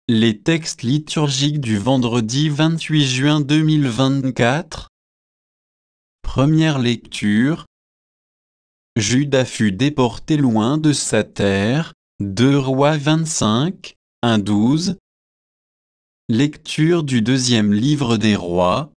Les textes liturgiques du vendredi 28 juin 2024. Première lecture. Juda fut déporté loin de sa terre. 2 Rois 25, 1-12. Lecture du deuxième livre des Rois.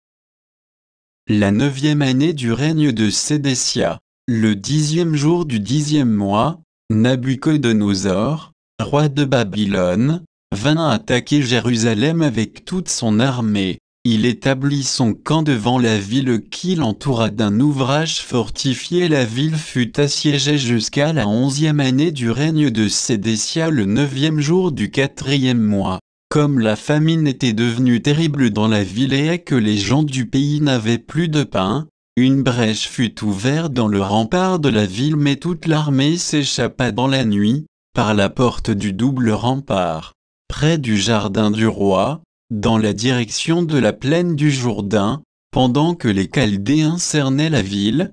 La 9e année du règne de Sédécia, le 10e jour du 10e mois, Nabuchodonosor, roi de Babylone, vint attaquer Jérusalem avec toute son armée. Il établit son camp devant la ville qui l'entoura d'un ouvrage fortifié. La ville fut assiégée jusqu'à la 11e année du règne de Sédécia, le 9e jour du 4e mois. Comme la famine était devenue terrible dans la ville et que les gens du pays n'avaient plus de pain, une brèche fut ouverte dans le rempart de la ville, mais toute l'armée s'échappa dans la nuit, par la porte du double rempart, près du jardin du roi, dans la direction de la plaine du Jourdain, pendant que les Chaldéens cernaient la ville.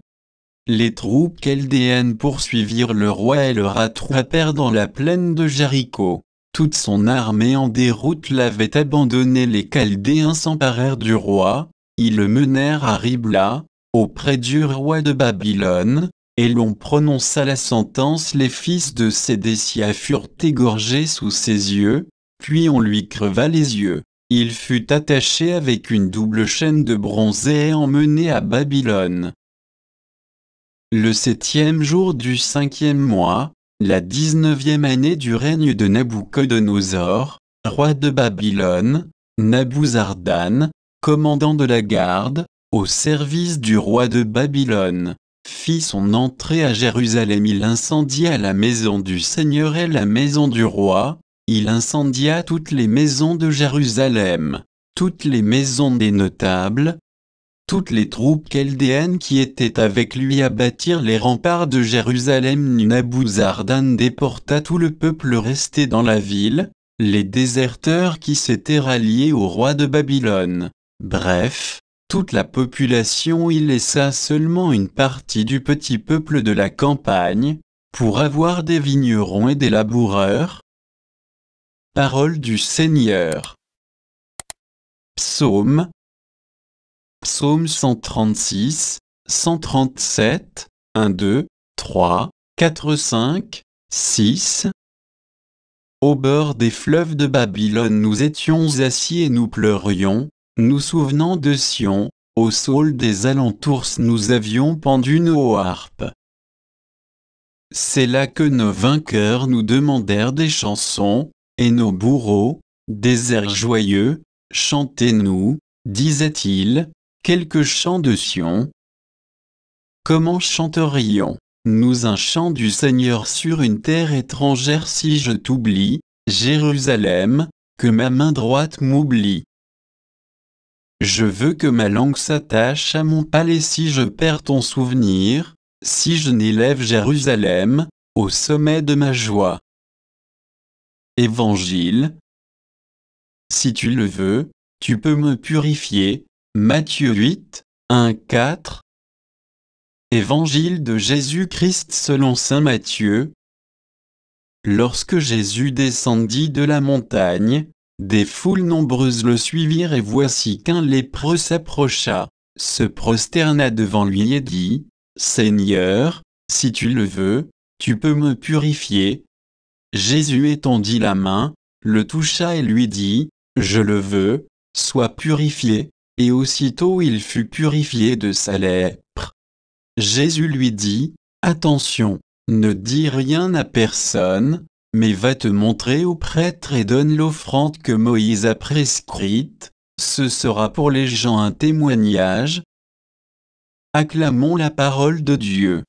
Les troupes chaldéennes poursuivirent le roi et le rattrapèrent dans la plaine de Jéricho. Toute son armée en déroute l'avait abandonné. Les Chaldéens s'emparèrent du roi, ils le menèrent à Ribla, auprès du roi de Babylone, et l'on prononça la sentence. Les fils de Sédécia furent égorgés sous ses yeux, puis on lui creva les yeux. Il fut attaché avec une double chaîne de bronze et emmené à Babylone. Le 7e jour du 5e mois, la 19e année du règne de Nabuchodonosor, roi de Babylone, Nabuzardan, commandant de la garde, au service du roi de Babylone, fit son entrée à Jérusalem. Il incendia la maison du Seigneur et la maison du roi. Il incendia toutes les maisons de Jérusalem, toutes les maisons des notables. Toutes les troupes chaldéennes qui étaient avec lui abattirent les remparts de Jérusalem. Nabuzardan déporta tout le peuple resté dans la ville, les déserteurs qui s'étaient ralliés au roi de Babylone. Bref, toute la population. Il laissa seulement une partie du petit peuple de la campagne, pour avoir des vignerons et des laboureurs. Parole du Seigneur. Psaume. Psaume 136, 137, 1, 2, 3, 4, 5, 6. Au bord des fleuves de Babylone nous étions assis et nous pleurions, nous souvenant de Sion, au saule des alentours nous avions pendu nos harpes. C'est là que nos vainqueurs nous demandèrent des chansons, et nos bourreaux, des airs joyeux. Chantez-nous, disaient-ils, quelques chants de Sion. Comment chanterions-nous un chant du Seigneur sur une terre étrangère? Si je t'oublie, Jérusalem, que ma main droite m'oublie. Je veux que ma langue s'attache à mon palais. Si je perds ton souvenir, si je n'élève Jérusalem au sommet de ma joie. Évangile. Si tu le veux, tu peux me purifier. Matthieu 8, 1, 4. Évangile de Jésus-Christ selon saint Matthieu. Lorsque Jésus descendit de la montagne, des foules nombreuses le suivirent, et voici qu'un lépreux s'approcha, se prosterna devant lui et dit : Seigneur, si tu le veux, tu peux me purifier. Jésus étendit la main, le toucha et lui dit : Je le veux, sois purifié. Et aussitôt il fut purifié de sa lèpre. Jésus lui dit : Attention, ne dis rien à personne, mais va te montrer au prêtre et donne l'offrande que Moïse a prescrite. Ce sera pour les gens un témoignage. Acclamons la parole de Dieu.